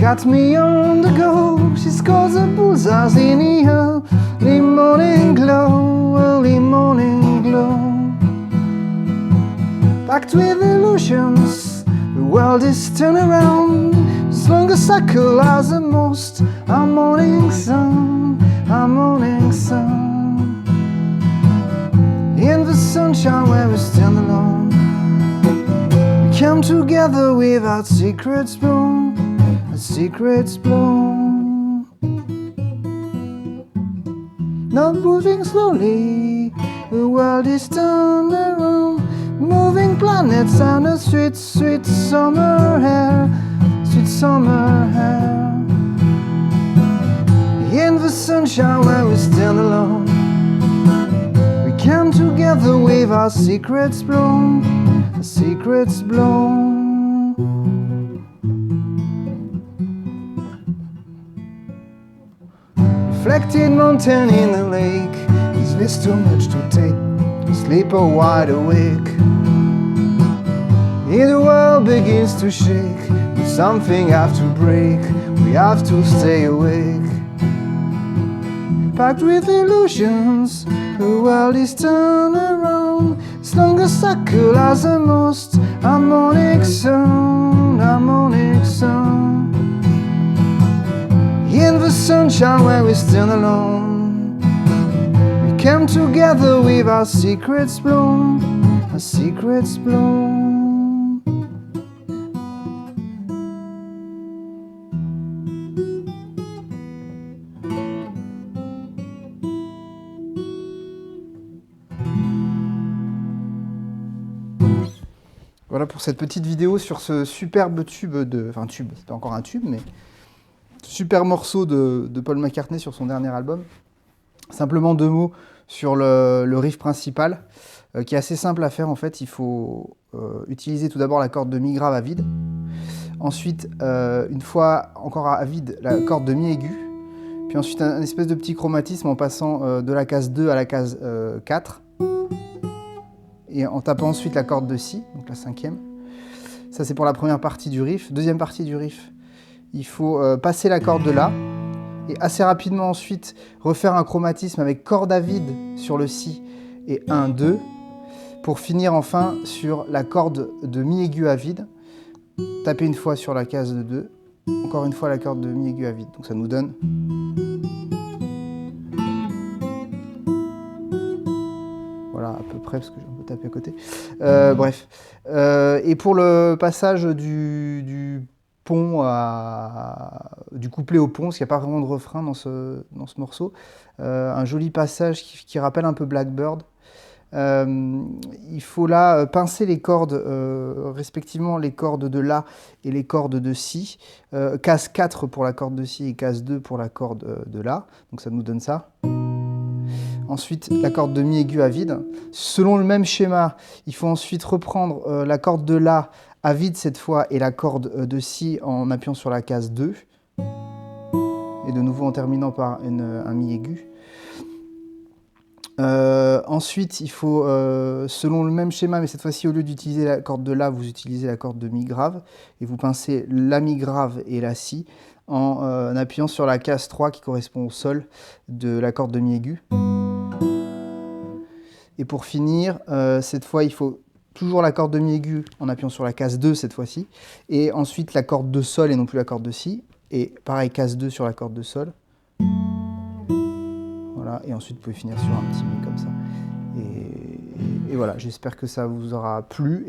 got me on the go. She scores the bullseyes in the early morning glow, early morning glow. Packed with illusions, the world is turned around. As long as I circle as the most, our morning sun, our morning sun. In the sunshine where we stand alone, we come together with our secrets blown, our secrets blown. Now moving slowly, the world is turned around. Moving planets and a sweet, sweet summer air, sweet summer air. In the sunshine where we stand alone, we come together with our secrets blown, our secrets blown. Reflected mountain in the lake, is this too much to take? Sleep or wide awake? If the world begins to shake, if something have to break, we have to stay awake. Packed with illusions, the world is turned around. As long as circle as the most, our morning sun, our morning sun. In the sunshine where we stand alone, we come together with our secrets blown, our secrets blown. Voilà pour cette petite vidéo sur ce superbe tube de... Enfin tube, c'est pas encore un tube, mais... Super morceau de Paul McCartney sur son dernier album. Simplement 2 mots sur le riff principal, qui est assez simple à faire en fait. Il faut utiliser tout d'abord la corde de mi grave à vide. Ensuite, une fois encore à vide, la corde de mi aigu. Puis ensuite un espèce de petit chromatisme en passant de la case 2 à la case 4. Et en tapant ensuite la corde de si, donc la 5e. Ça c'est pour la première partie du riff. Deuxième partie du riff, il faut passer la corde de la, et assez rapidement ensuite refaire un chromatisme avec corde à vide sur le si et 1, 2, pour finir enfin sur la corde de mi aigu à vide, taper une fois sur la case de 2, encore une fois la corde de mi aigu à vide. Donc ça nous donne... Voilà, à peu près, parce que j'ai un peu tapé à côté. Bref. Et pour le passage du pont du couplet au pont, parce qu'il n'y a pas vraiment de refrain dans ce morceau, un joli passage qui rappelle un peu Blackbird. Il faut là pincer les cordes, respectivement les cordes de la et les cordes de si, case 4 pour la corde de si et case 2 pour la corde de la, donc ça nous donne ça. Ensuite, la corde de mi aigu à vide. Selon le même schéma, il faut ensuite reprendre la corde de la à vide cette fois et la corde de si en appuyant sur la case 2. Et de nouveau en terminant par un mi aigu. Ensuite, il faut, selon le même schéma, mais cette fois-ci, au lieu d'utiliser la corde de la, vous utilisez la corde de mi grave. Et vous pincez la mi grave et la si en appuyant sur la case 3 qui correspond au sol de la corde de mi aigu. Et pour finir, cette fois, il faut toujours la corde de mi aigu en appuyant sur la case 2 cette fois-ci. Et ensuite la corde de sol et non plus la corde de si. Et pareil, case 2 sur la corde de sol. Voilà, et ensuite vous pouvez finir sur un petit mi comme ça. Et voilà, j'espère que ça vous aura plu.